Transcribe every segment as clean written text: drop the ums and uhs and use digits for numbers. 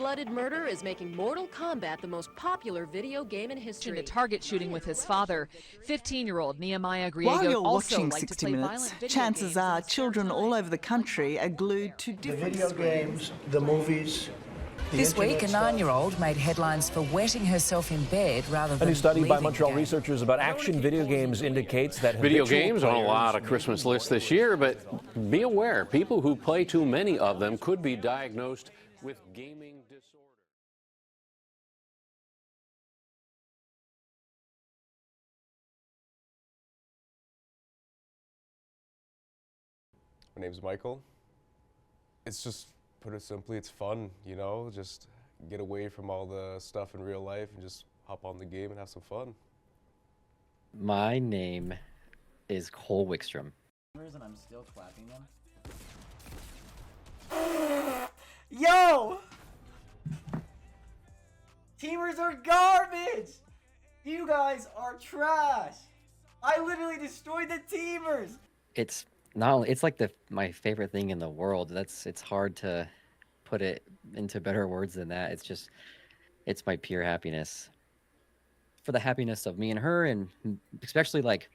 cold-blooded murder is making Mortal Kombat the most popular video game in history. In a target shooting with his father, 15-year-old Nehemiah While Griego you're also watching liked to 60 play Minutes, violent video chances games are in his spare children all time. over the country are glued to The different video screens. games, the movies. This week, a 9-year-old made headlines for wetting herself in bed rather than A new study by leaving Montreal the game. researchers about action video games indicates that Video habitual games on a players lot of Christmas lists this year, but be aware, people who play too many of them could be diagnosed with gaming disorder. My name's Michael. It's just, put it simply, it's fun, you know, just get away from all the stuff in real life and just hop on the game and have some fun. My name is Cole Wikstrom. And I'm still clapping them. Yo! Teamers are garbage! You guys are trash! I literally destroyed the teamers! It's not only, it's like my favorite thing in the world. It's hard to put it into better words than that. It's my pure happiness. For the happiness of me and her, and especially like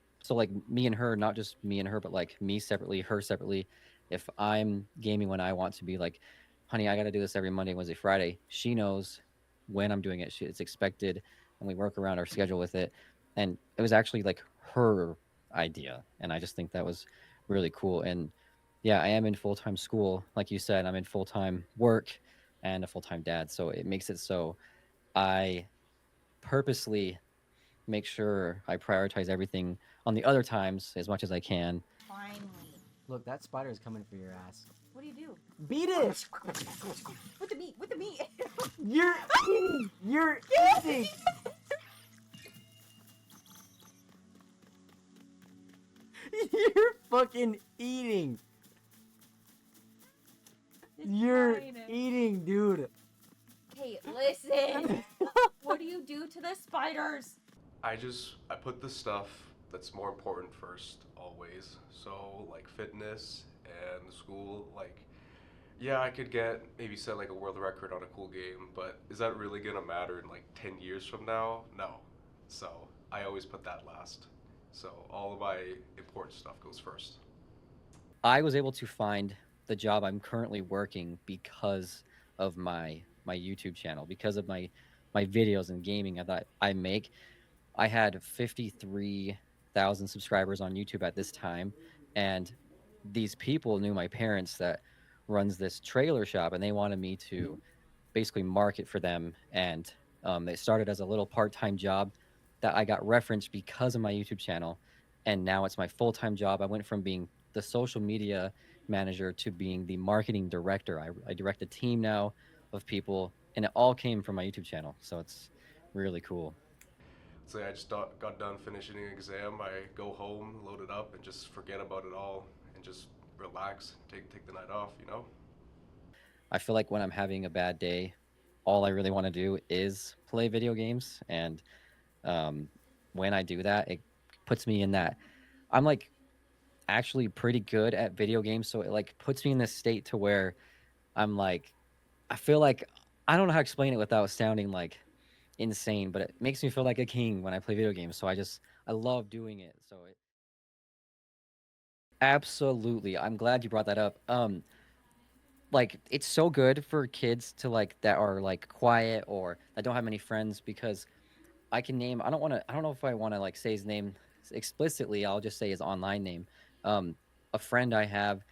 me and her, not just me and her, but like me separately, her separately. If I'm gaming when I want to be, like, honey, I got to do this every Monday, Wednesday, Friday, she knows when I'm doing it. It's expected, and we work around our schedule with it. And it was actually like her idea, and I just think that was really cool. And yeah, I am in full-time school. Like you said, I'm in full-time work and a full-time dad. So it makes it so I purposely make sure I prioritize everything on the other times as much as I can. Finally. Look, that spider is coming for your ass. What do you do? Beat it! With the meat, with the meat. You're eating! You're eating! You're fucking eating! You're eating, dude. Hey, listen. What do you do to the spiders? I put the stuff that's more important first, always. So, like fitness and school, like, yeah, I could maybe set like a world record on a cool game, but is that really gonna matter in like 10 years from now? No. So, I always put that last. So, all of my important stuff goes first. I was able to find the job I'm currently working because of my YouTube channel, because of my videos and gaming that I make. I had 53,000 subscribers on YouTube at this time, and these people knew my parents that runs this trailer shop, and they wanted me to basically market for them. And it started as a little part-time job that I got referenced because of my YouTube channel, and now it's my full-time job. I went from being the social media manager to being the marketing director. I direct a team now of people, and it all came from my YouTube channel, so it's really cool. So I just got done finishing an exam. I go home, load it up, and just forget about it all and just relax, take the night off, you know? I feel like when I'm having a bad day, all I really want to do is play video games, and when I do that, it puts me in that I'm like actually pretty good at video games, so it like puts me in this state to where I'm like, I feel like, I don't know how to explain it without sounding like insane, but it makes me feel like a king when I play video games. So I love doing it. So absolutely, I'm glad you brought that up. Like, it's so good for kids to like that are like quiet or that don't have many friends, because I can name, I don't know if I want to like say his name explicitly. I'll just say his online name. A friend I have,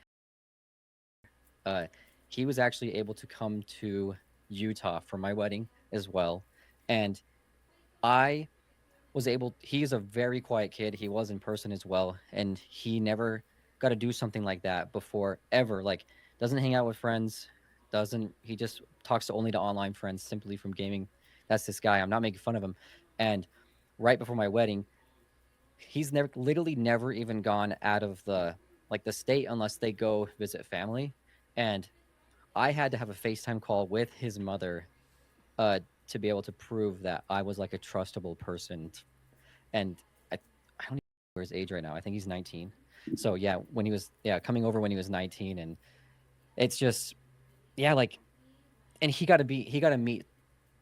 he was actually able to come to Utah for my wedding as well. And I was able, he's a very quiet kid. He was in person as well. And he never got to do something like that before, ever. Like, doesn't hang out with friends, he just talks only to online friends simply from gaming. That's this guy. I'm not making fun of him. And right before my wedding, he's literally never even gone out of the state unless they go visit family. And I had to have a FaceTime call with his mother to be able to prove that I was like a trustable person. And I don't even know his age right now. I think he's 19. So yeah, coming over when he was 19, and it's just, yeah, like, and he got to meet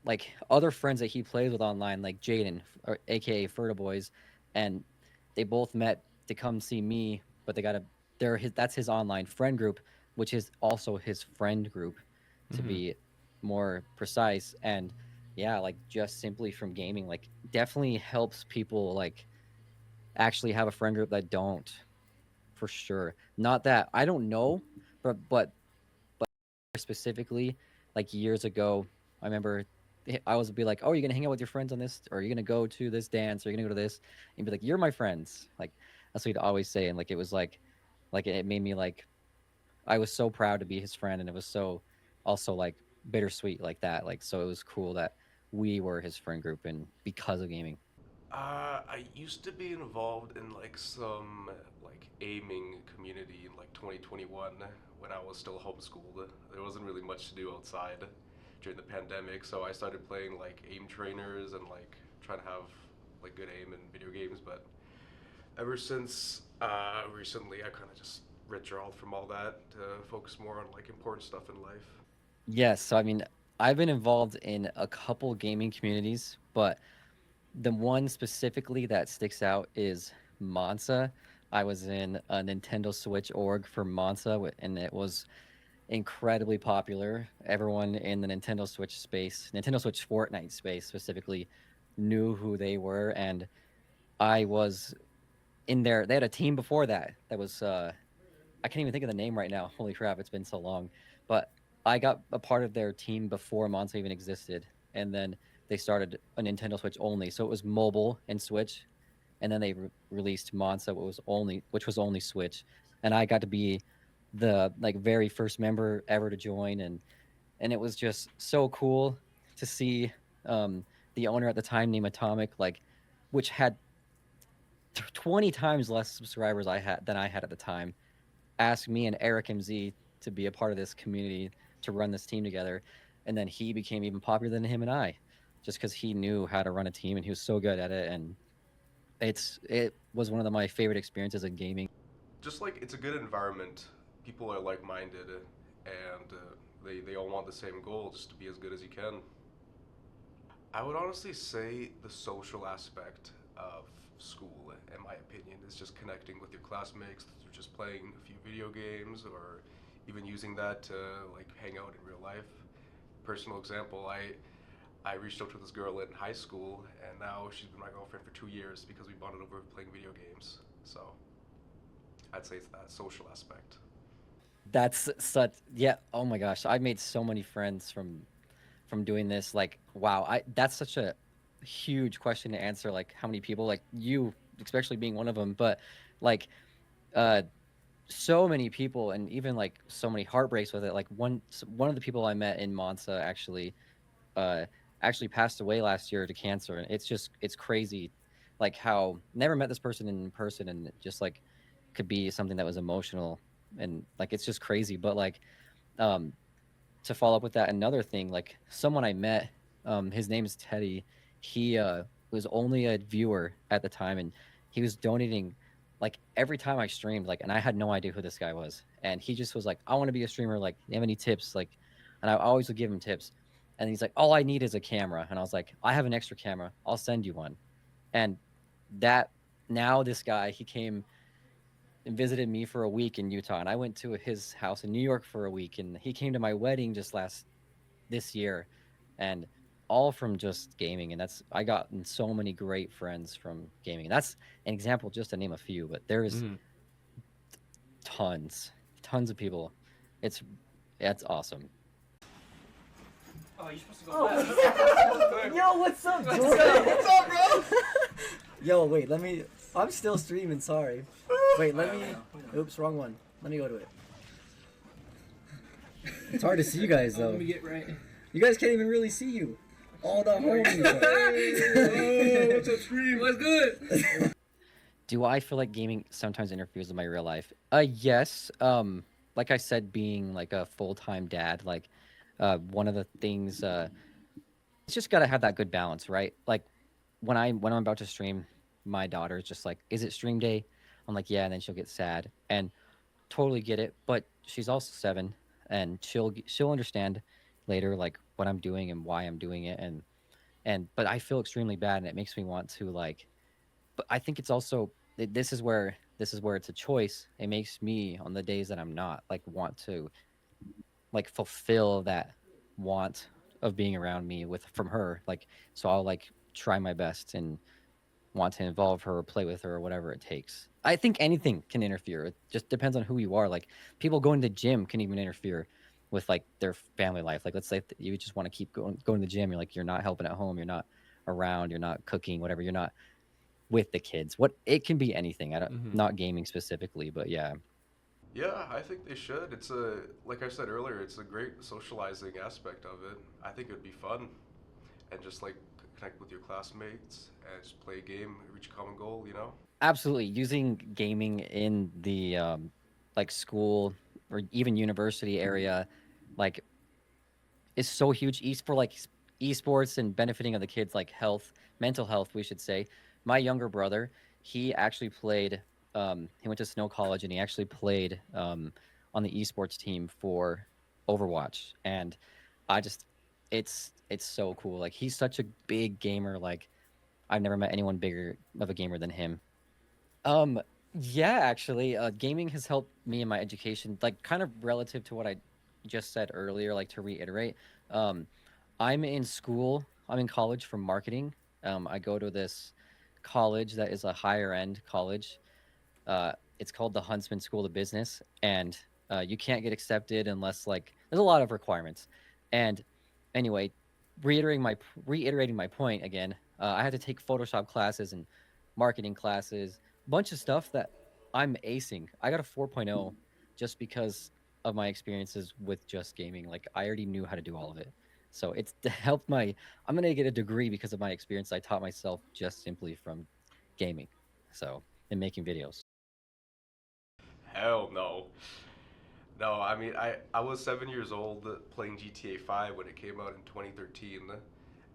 like other friends that he plays with online, like Jaden, or aka Ferta Boys, and they both met to come see me, but that's his online friend group, which is also his friend group, to be more precise. And yeah, like just simply from gaming, like definitely helps people like actually have a friend group that don't, for sure. Not that I don't know, but specifically, like years ago, I remember I was be like, "Oh, you're gonna hang out with your friends on this, or you're gonna go to this dance, or you're gonna go to this," and be like, "You're my friends." Like that's what he'd always say, and like it was like it made me like I was so proud to be his friend, and it was so also like bittersweet like that. Like so, it was cool that we were his friend group, and because of gaming. I used to be involved in like some like aiming community in like 2021 when I was still homeschooled. There wasn't really much to do outside during the pandemic, so I started playing like aim trainers and like trying to have like good aim in video games. But ever since recently, I kind of just withdrawal from all that to focus more on like important stuff in life. Yes, so I mean, I've been involved in a couple gaming communities, but the one specifically that sticks out is Monza. I was in a Nintendo Switch org for Monza, and it was incredibly popular. Everyone in the Nintendo Switch space, Nintendo Switch Fortnite space specifically, knew who they were, and I was in there. They had a team before that was I can't even think of the name right now. Holy crap, it's been so long. But I got a part of their team before Monza even existed, and then they started a Nintendo Switch only. So it was mobile and Switch, and then they released Monza, which was only Switch, and I got to be the like very first member ever to join, and it was just so cool to see the owner at the time named Atomic, like, which had 20 times less subscribers than I had at the time, ask me and Eric MZ to be a part of this community to run this team together, and then he became even popular than him and I, just because he knew how to run a team and he was so good at it. And it was one of my favorite experiences in gaming. Just like it's a good environment, people are like-minded, and they all want the same goal, just to be as good as you can. I would honestly say the social aspect of school, in my opinion, is just connecting with your classmates through just playing a few video games, or even using that to like hang out in real life. Personal example, I reached out to this girl in high school, and now she's been my girlfriend for 2 years because we bonded over playing video games. So I'd say it's that social aspect. That's such, yeah. Oh my gosh, I made so many friends from doing this. Like, wow, that's such a huge question to answer. Like, how many people, like you, especially being one of them, but like, so many people, and even like so many heartbreaks with it. Like one of the people I met in Monza actually passed away last year to cancer, and it's crazy, like how never met this person in person, and it just like could be something that was emotional, and like it's just crazy. But like to follow up with that, another thing, like someone I met, his name is Teddy. He was only a viewer at the time, and he was donating like every time I streamed, like, and I had no idea who this guy was, and he just was like, I want to be a streamer, like, you have any tips? Like, and I always would give him tips, and he's like, all I need is a camera, and I was like, I have an extra camera, I'll send you one. And that, now this guy, he came and visited me for a week in Utah, and I went to his house in New York for a week, and he came to my wedding just this year, and all from just gaming. And I gotten so many great friends from gaming. And that's an example just to name a few, but there's tons of people. It's awesome. Oh, you're supposed to go last. Yo, what's up, Jordan? What's up, bro? Yo, wait, I'm still streaming, sorry. Wait, oops, wrong one. Let me go to it. It's hard to see you guys, though. Let me get right. You guys can't even really see you. All the homies. Oh, what's up, stream? What's good? Do I feel like gaming sometimes interferes with my real life? Yes. Like I said, being like a full-time dad, like one of the things, it's just got to have that good balance, right? Like when I'm about to stream, my daughter's just like, is it stream day? I'm like, yeah, and then she'll get sad, and totally get it. But she's also 7, and she'll understand later, like what I'm doing and why I'm doing it, and but I feel extremely bad, and it makes me want to like. But I think it's also this is where it's a choice. It makes me on the days that I'm not like want to like fulfill that want of being around me with from her. Like so I'll like try my best and want to involve her or play with her or whatever it takes. I think anything can interfere. It just depends on who you are. Like people going to the gym can even interfere with like their family life. Like let's say you just want to keep going to the gym. You're like you're not helping at home. You're not around. You're not cooking. Whatever. You're not with the kids. What it can be anything. I don't not gaming specifically, but yeah. Yeah, I think they should. It's a, like I said earlier, it's a great socializing aspect of it. I think it'd be fun, and just like connect with your classmates and just play a game, reach a common goal. You know. Absolutely. Using gaming in the like school or even university area, like is so huge. For like esports and benefiting of the kids, like health, mental health, we should say. My younger brother, he actually played. He went to Snow College and he actually played on the esports team for Overwatch, and I just, it's so cool. Like he's such a big gamer. Like I've never met anyone bigger of a gamer than him. Yeah, actually, gaming has helped me in my education, like kind of relative to what I just said earlier, like to reiterate. Um, I'm in school, I'm in college for marketing. I go to this college that is a higher end college. It's called the Huntsman School of Business, and you can't get accepted unless like there's a lot of requirements. And anyway, reiterating my point again, I had to take Photoshop classes and marketing classes, bunch of stuff that I'm acing. I got a 4.0 just because of my experiences with just gaming. Like I already knew how to do all of it. So it's helped my I'm gonna get a degree because of my experience I taught myself just simply from gaming. So and making videos. Hell no. No, I mean I was 7 years old playing GTA 5 when it came out in 2013,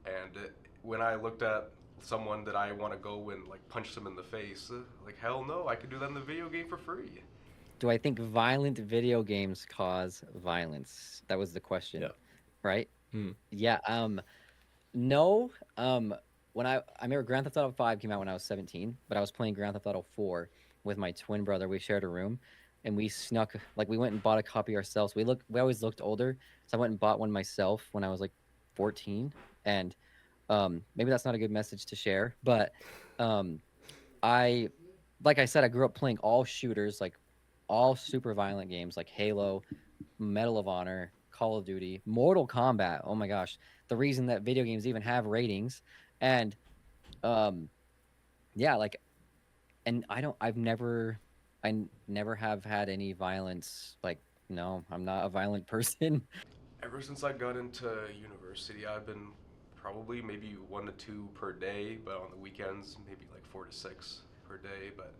and when I looked at someone that I want to go and like punch them in the face, like hell no, I could do that in the video game for free. Do I think violent video games cause violence? That was the question. Yeah. Right? Yeah, no. When I remember Grand Theft Auto 5 came out when I was 17, but I was playing Grand Theft Auto 4 with my twin brother. We shared a room and we snuck like we went and bought a copy ourselves. We always looked older, so I went and bought one myself when I was like 14. And maybe that's not a good message to share, but I like I said, I grew up playing all shooters, like all super violent games like Halo, Medal of Honor, Call of Duty, Mortal Kombat. Oh my gosh, the reason that video games even have ratings. And yeah, like, and I never have had any violence. Like, no, I'm not a violent person. Ever since I got into university, I've been probably maybe 1 to 2 per day, but on the weekends maybe like 4 to 6 per day. But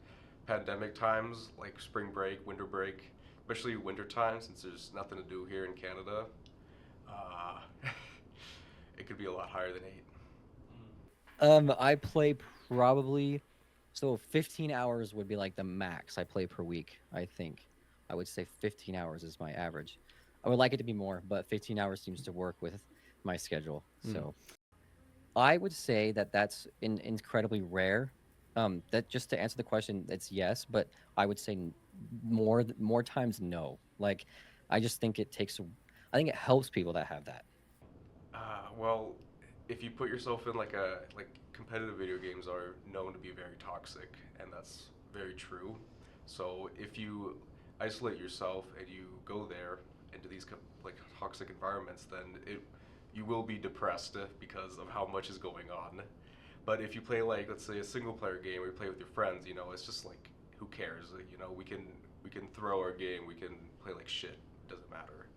pandemic times, like spring break, winter break, especially winter time, since there's nothing to do here in Canada, uh, it could be a lot higher than 8. I play probably, so 15 hours would be like the max I play per week, I think. I would say 15 hours is my average. I would like it to be more, but 15 hours seems to work with my schedule. So I would say that that's incredibly rare. That just to answer the question, it's yes, but I would say more times no. Like, I just think I think it helps people that have that. Well, if you put yourself in like competitive video games are known to be very toxic, and that's very true. So if you isolate yourself and you go there into these like toxic environments, then you will be depressed because of how much is going on. But if you play like, let's say, a single player game where you play with your friends, you know, it's just like, who cares? You know, we can throw our game, we can play like shit. It doesn't matter.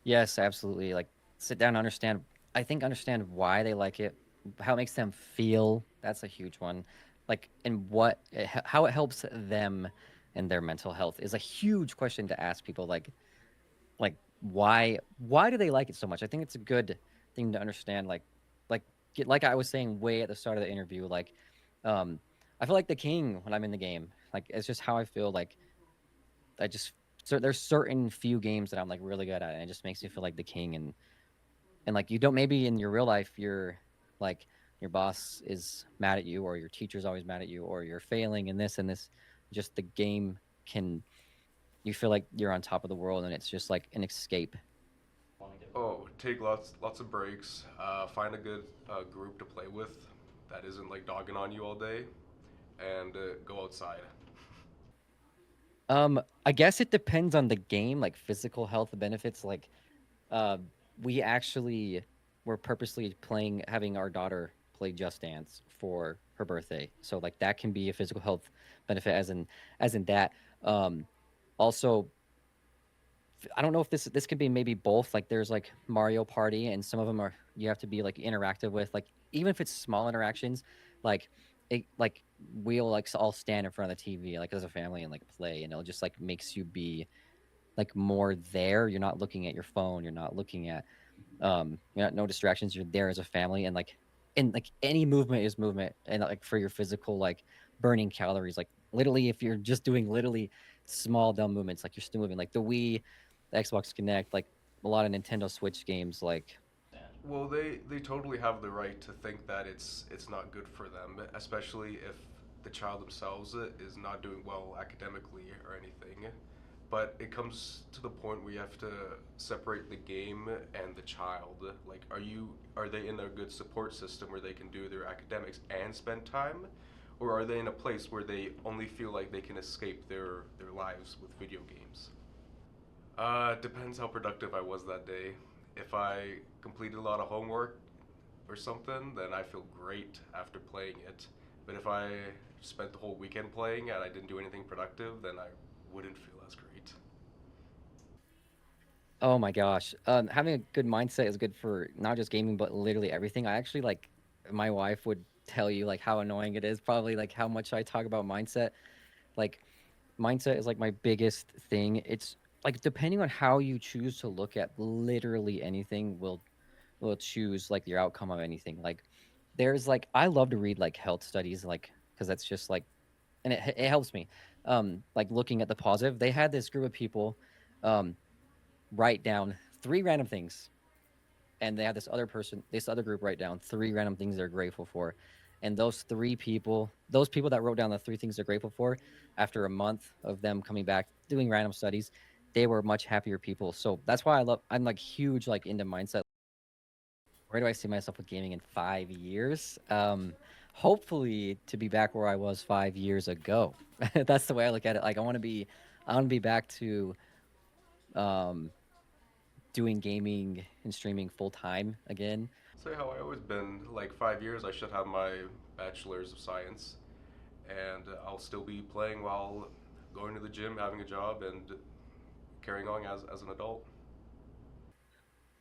Yes, absolutely. Like, sit down and understand. I think understand why they like it, how it makes them feel. That's a huge one. Like, and how it helps them and their mental health is a huge question to ask people. Like why do they like it so much? I think it's a good thing to understand. Like I was saying way at the start of the interview. Like, I feel like the king when I'm in the game. Like, it's just how I feel. Like, I just So there's certain few games that I'm like really good at, and it just makes me feel like the king. And like you don't, maybe in your real life you're like your boss is mad at you, or your teacher's always mad at you, or you're failing in this and this. Just the game can, you feel like you're on top of the world, and it's just like an escape. Oh, take lots of breaks. Find a good group to play with that isn't like dogging on you all day, and go outside. I guess it depends on the game, like physical health benefits. Like, uh, we actually were purposely having our daughter play Just Dance for her birthday. So like that can be a physical health benefit as in that. Also, I don't know if this could be maybe both. Like there's like Mario Party, and some of them are you have to be like interactive with. Like even if it's small interactions, like like we'll like all stand in front of the TV like as a family and like play, and it'll just like makes you be like more there. You're not looking at your phone. You're not looking at you're not, no distractions. You're there as a family, and like any movement is movement, and like for your physical like burning calories. Like literally, if you're just doing literally small dumb movements, like you're still moving. Like the Wii, the Xbox Connect, like a lot of Nintendo Switch games, like Well, they totally have the right to think that it's not good for them, especially if the child themselves is not doing well academically or anything. But it comes to the point where you have to separate the game and the child. Like, are they in a good support system where they can do their academics and spend time, or are they in a place where they only feel like they can escape their lives with video games? Depends how productive I was that day. If I completed a lot of homework or something, then I feel great after playing it. But if I spent the whole weekend playing and I didn't do anything productive, then I wouldn't feel as great. oh my gosh, having a good mindset is good for not just gaming but literally everything. I actually like my wife would tell you like how annoying it is, probably like how much I talk about mindset. Like mindset is like my biggest thing. It's like depending on how you choose to look at literally anything will choose like your outcome of anything. Like there's like I love to read like health studies, like because that's just like, and it helps me. Like looking at the positive, they had this group of people um write down three random things, and they had this other group write down three random things they're grateful for. And those people that wrote down the three things they're grateful for, after a month of them coming back doing random studies, they were much happier people. So that's why I'm like huge like into mindset. Where do I see myself with gaming in 5 years? Hopefully to be back where I was 5 years ago. That's the way I look at it. Like I want to be back to um doing gaming and streaming full time again. Say how I always been. Like 5 years, I should have my bachelor's of science, and I'll still be playing while going to the gym, having a job, and carrying on as an adult.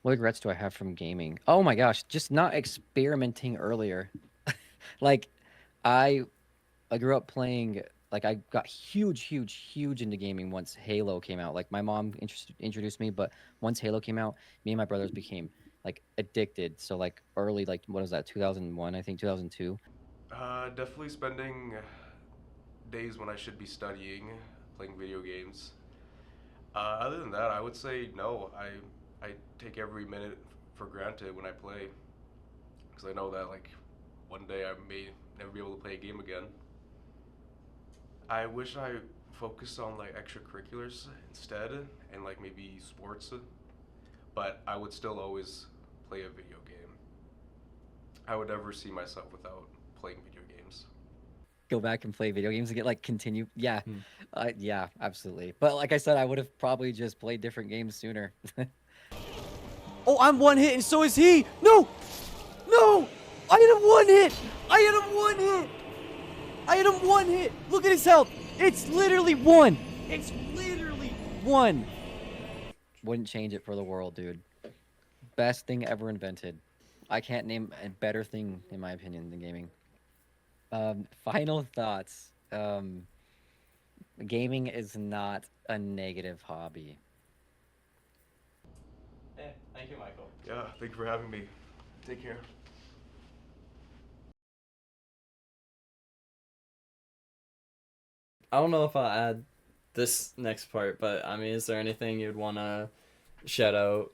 What regrets do I have from gaming? Oh my gosh, just not experimenting earlier. Like I I grew up playing, like I got huge into gaming once Halo came out. Like my mom introduced me, but once Halo came out, me and my brothers became like addicted. So like early, like what was that, 2001, I think 2002. Definitely spending days when I should be studying, playing video games. Other than that, I would say no. I take every minute for granted when I play, because I know that like one day I may never be able to play a game again. I wish I focused on like extracurriculars instead, and like maybe sports, but I would still always play a video game. I would never see myself without playing video games. Go back and play video games and get like continue. Yeah, yeah, absolutely. But like I said, I would have probably just played different games sooner. Oh, I'm one hit and so is he. No! No! I hit him one hit! I hit him one hit! I hit him one hit! Look at his health! It's literally one! It's literally one! Wouldn't change it for the world, dude. Best thing ever invented. I can't name a better thing, in my opinion, than gaming. Final thoughts. Gaming is not a negative hobby. Thank you, Michael. Yeah, thank you for having me. Take care. I don't know if I'll add this next part, but I mean, is there anything you'd want to shout out?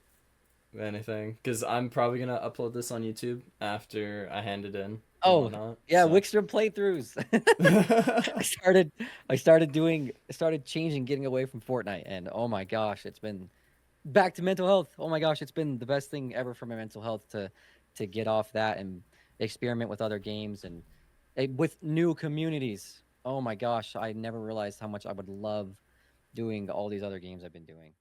Anything? Because I'm probably gonna upload this on YouTube after I hand it in. and Oh, whatnot, yeah, so. Wikstrom playthroughs. I started changing, getting away from Fortnite, and oh my gosh, it's been back to mental health. Oh my gosh, it's been the best thing ever for my mental health to get off that and experiment with other games and with new communities. Oh my gosh, I never realized how much I would love doing all these other games I've been doing.